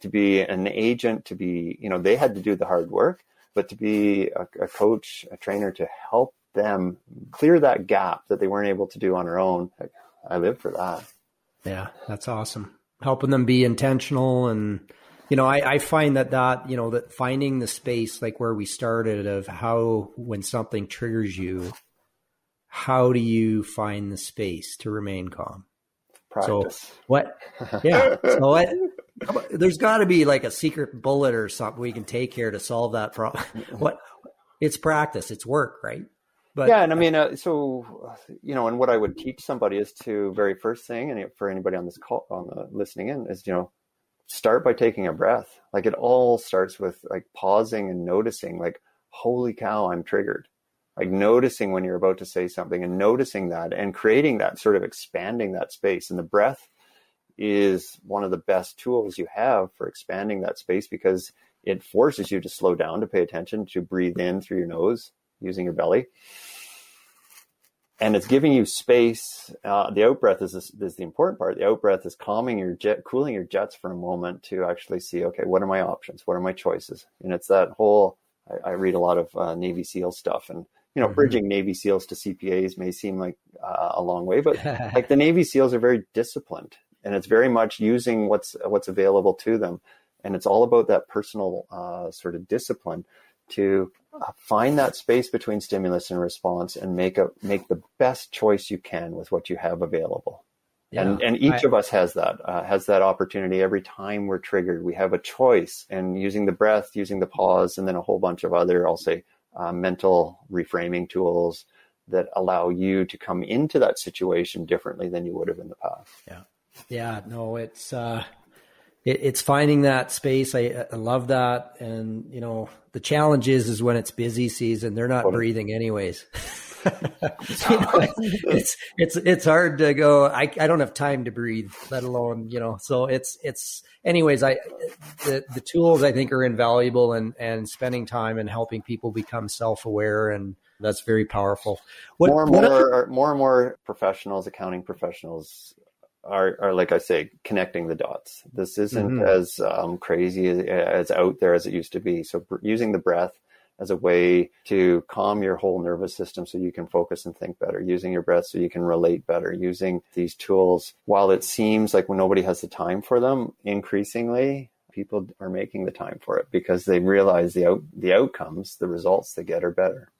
to be an agent, to be, they had to do the hard work, but to be a coach, a trainer to help them clear that gap that they weren't able to do on their own. I live for that. Yeah, that's awesome. Helping them be intentional. And, I find that finding the space, like where we started, of how, when something triggers you, how do you find the space to remain calm? Practice. So what? Yeah. So there's got to be like a secret bullet or something we can take here to solve that problem. It's practice. It's work, right? But yeah, and I mean, and what I would teach somebody is to, very first thing, and for anybody on this call, listening in, is start by taking a breath. Like it all starts with like pausing and noticing, like, holy cow, I'm triggered. Like noticing when you're about to say something and noticing that and creating that, sort of expanding that space. And the breath is one of the best tools you have for expanding that space, because it forces you to slow down, to pay attention, to breathe in through your nose using your belly. And it's giving you space. The out breath is the important part. The out breath is cooling your jets for a moment to actually see, okay, what are my options? What are my choices? And it's that whole, I read a lot of Navy SEAL stuff, and, bridging Navy SEALs to CPAs may seem like a long way, but like the Navy SEALs are very disciplined, and it's very much using what's available to them. And it's all about that personal sort of discipline to find that space between stimulus and response and make the best choice you can with what you have available. Yeah. And each of us has that opportunity. Every time we're triggered, we have a choice, and using the breath, using the pause, and then a whole bunch of other, I'll say, mental reframing tools that allow you to come into that situation differently than you would have in the past. Yeah. Yeah. No, it's finding that space. I love that. And, the challenge is when it's busy season, they're not breathing anyways. It's hard to go. I don't have time to breathe, let alone, so it's anyways, the tools I think are invaluable, and spending time and helping people become self-aware, and that's very powerful. More and more professionals, accounting professionals are, like I say, connecting the dots. This isn't as crazy as out there as it used to be. So using the breath as a way to calm your whole nervous system so you can focus and think better, using your breath so you can relate better, using these tools. While it seems like when nobody has the time for them, increasingly people are making the time for it, because they realize the outcomes, the results they get are better.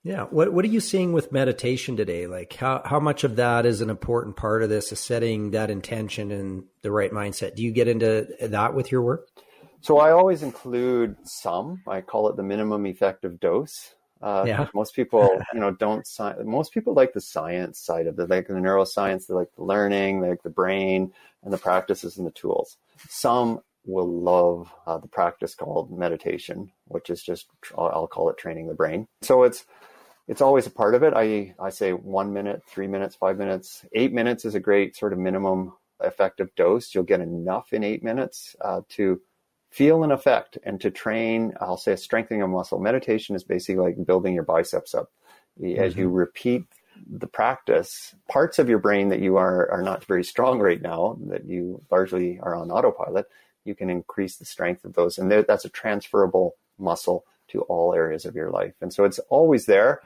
Yeah. What are you seeing with meditation today? Like how much of that is an important part of this, is setting that intention and the right mindset? Do you get into that with your work? So I always include some. I call it the minimum effective dose. Most people, most people like the science side of it, like the neuroscience, they like the learning, they like the brain and the practices and the tools. Some will love the practice called meditation, which is just, I'll call it training the brain. So it's always a part of it. I say 1 minute, 3 minutes, 5 minutes, 8 minutes is a great sort of minimum effective dose. You'll get enough in 8 minutes to feel an effect and to train, I'll say, strengthening a muscle. Meditation is basically like building your biceps up. As you repeat the practice, parts of your brain that you are not very strong right now, that you largely are on autopilot, you can increase the strength of those. And that's a transferable muscle to all areas of your life. And so it's always there.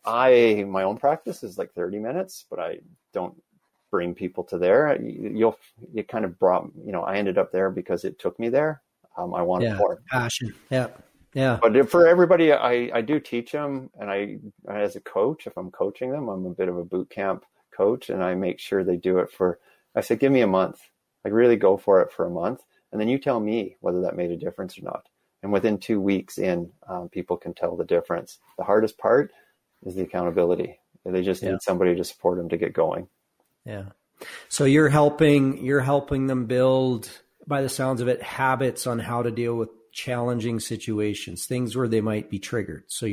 My own practice is like 30 minutes, but I don't bring people to there. You kind of brought, I ended up there because it took me there. I wanted more passion. Yeah. Yeah. But for everybody, I do teach them. And as a coach, if I'm coaching them, I'm a bit of a boot camp coach, and I make sure they do it I say, give me a month. Like really go for it for a month. And then you tell me whether that made a difference or not. And within 2 weeks people can tell the difference. The hardest part is the accountability. They just need somebody to support them to get going. Yeah. So you're helping them build, by the sounds of it, habits on how to deal with challenging situations, things where they might be triggered. So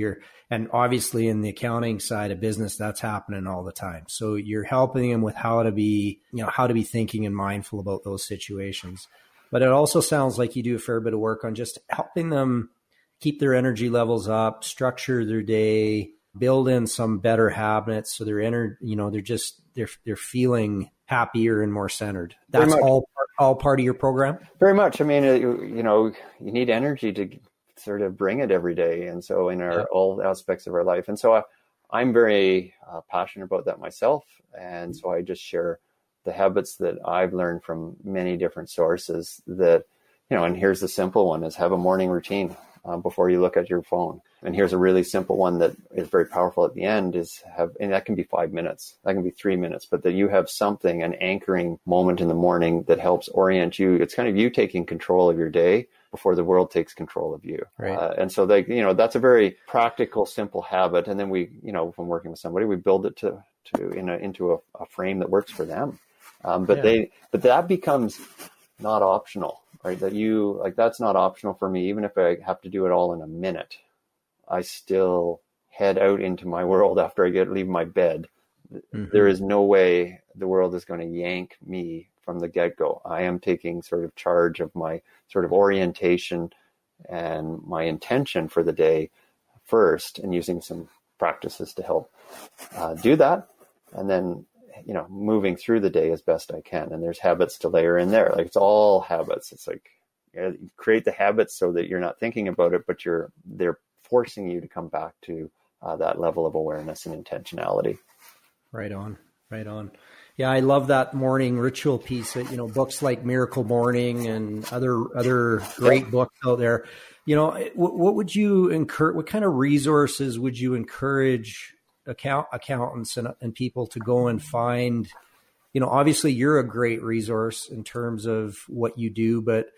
and obviously in the accounting side of business, that's happening all the time. So you're helping them with how to be thinking and mindful about those situations. But it also sounds like you do a fair bit of work on just helping them keep their energy levels up, structure their day, build in some better habits. So they're feeling happier and more centered. That's all part of your program? Very much. I mean, you need energy to sort of bring it every day. And so in all aspects of our life. And so I'm very passionate about that myself. And so I just share the habits that I've learned from many different sources that, and here's the simple one is have a morning routine before you look at your phone. And here's a really simple one that is very powerful at the end and that can be 5 minutes, that can be 3 minutes, but that you have something, an anchoring moment in the morning that helps orient you. It's kind of you taking control of your day before the world takes control of you. Right. And so that's a very practical, simple habit. And then we, from working with somebody, we build it into a frame that works for them. But that becomes not optional, right? That's not optional for me. Even if I have to do it all in a minute, I still head out into my world after I leave my bed. Mm-hmm. There is no way the world is going to yank me from the get-go. I am taking sort of charge of my sort of orientation and my intention for the day first, and using some practices to help do that. And then, moving through the day as best I can. And there's habits to layer in there. Like it's all habits. It's like you create the habits so that you're not thinking about it, but they're forcing you to come back to that level of awareness and intentionality. Right on. Yeah, I love that morning ritual piece. Books like Miracle Morning and other great books out there. What would you encourage? What kind of resources would you encourage accountants and people to go and find? Obviously you're a great resource in terms of what you do, but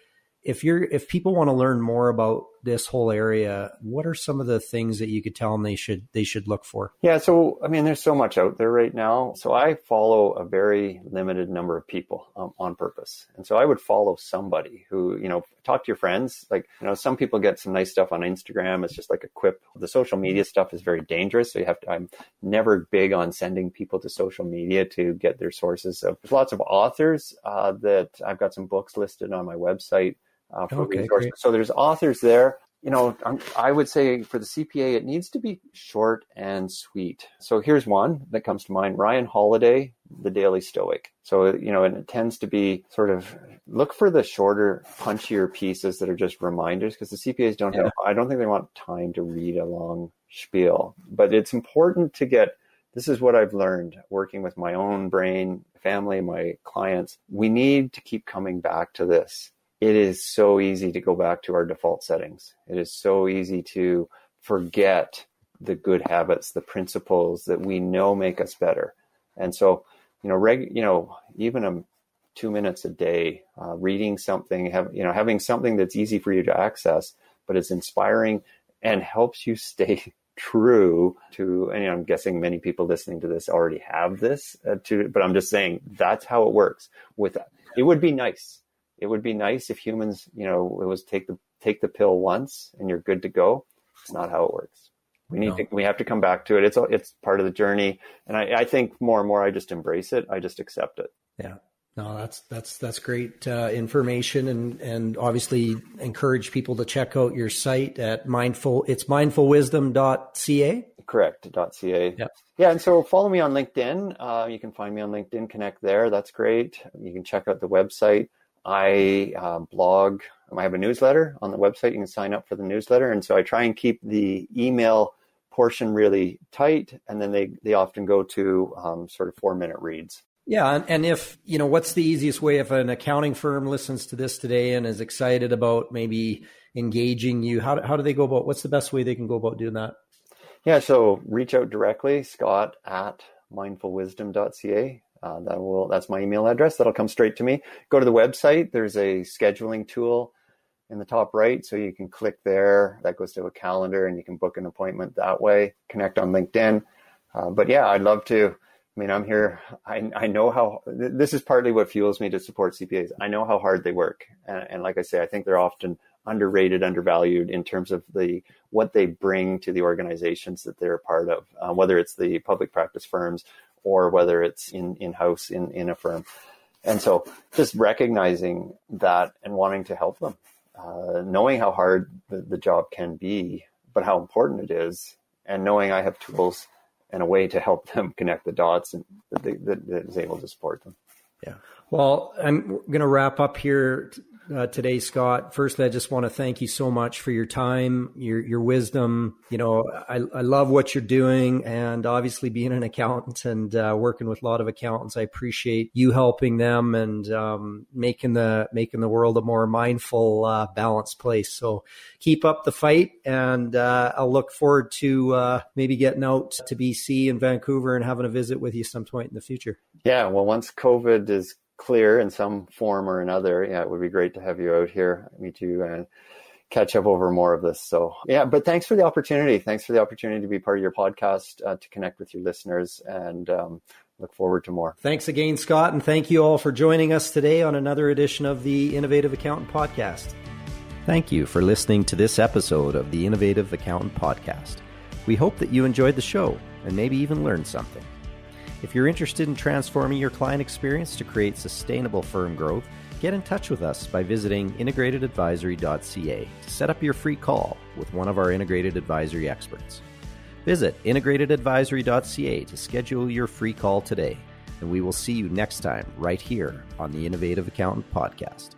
if people want to learn more about this whole area, what are some of the things that you could tell them they should look for? Yeah. So, there's so much out there right now. So I follow a very limited number of people on purpose. And so I would follow somebody who, talk to your friends. Like, some people get some nice stuff on Instagram. It's just like a quip. The social media stuff is very dangerous. So I'm never big on sending people to social media to get their sources. There's lots of authors that I've got some books listed on my website. For resources. Great. So there's authors there. I would say for the CPA, it needs to be short and sweet. So here's one that comes to mind: Ryan Holiday, The Daily Stoic. So, and it tends to be sort of look for the shorter, punchier pieces that are just reminders, because the CPAs I don't think they want time to read a long spiel, but it's important to this is what I've learned working with my own brain, family, my clients. We need to keep coming back to this. It is so easy to go back to our default settings. It is so easy to forget the good habits, the principles that we know make us better. And so, even 2 minutes a day, reading something, having something that's easy for you to access, but it's inspiring and helps you stay true to, and I'm guessing many people listening to this already have this but I'm just saying that's how it works with that. It would be nice. It would be nice if humans, it was take the pill once and you're good to go. It's not how it works. We have to come back to it. It's part of the journey. And I think more and more I just embrace it. I just accept it. Yeah. No, that's great information, and obviously encourage people to check out your site at mindfulwisdom.ca. Correct. .ca. Yeah. Yeah. And so follow me on LinkedIn. You can find me on LinkedIn, connect there. That's great. You can check out the website. I blog. I have a newsletter on the website. You can sign up for the newsletter. And so I try and keep the email portion really tight. And then they often go to sort of 4-minute reads. Yeah. And if, what's the easiest way if an accounting firm listens to this today and is excited about maybe engaging you, how do they go about, what's the best way they can go about doing that? Yeah. So reach out directly, scott@mindfulwisdom.ca. That's my email address. That'll come straight to me. Go to the website. There's a scheduling tool in the top right. So you can click there. That goes to a calendar and you can book an appointment that way. Connect on LinkedIn. But yeah, I'd love to. I'm here. I know how, this is partly what fuels me to support CPAs. I know how hard they work. And like I say, I think they're often underrated, undervalued in terms of what they bring to the organizations that they're a part of, whether it's the public practice firms or whether it's in-house in a firm. And so just recognizing that and wanting to help them, knowing how hard the job can be, but how important it is, and knowing I have tools and a way to help them connect the dots and that is able to support them. Yeah. Well, I'm going to wrap up here today, Scott. Firstly, I just want to thank you so much for your time, your wisdom. I love what you're doing, and obviously being an accountant and working with a lot of accountants, I appreciate you helping them and making the world a more mindful, balanced place. So keep up the fight, and I'll look forward to maybe getting out to BC and Vancouver and having a visit with you some point in the future. Yeah. Well, once COVID is clear in some form or another, it would be great to have you out here, meet you, and catch up over more of this. So but thanks for the opportunity. Thanks for the opportunity to be part of your podcast, to connect with your listeners, and look forward to more. Thanks again, Scott. And thank you all for joining us today on another edition of the Innovative Accountant Podcast. Thank you for listening to this episode of the Innovative Accountant Podcast. We hope that you enjoyed the show and maybe even learned something. If you're interested in transforming your client experience to create sustainable firm growth, get in touch with us by visiting integratedadvisory.ca to set up your free call with one of our integrated advisory experts. Visit integratedadvisory.ca to schedule your free call today, and we will see you next time right here on the Innovative Accountant Podcast.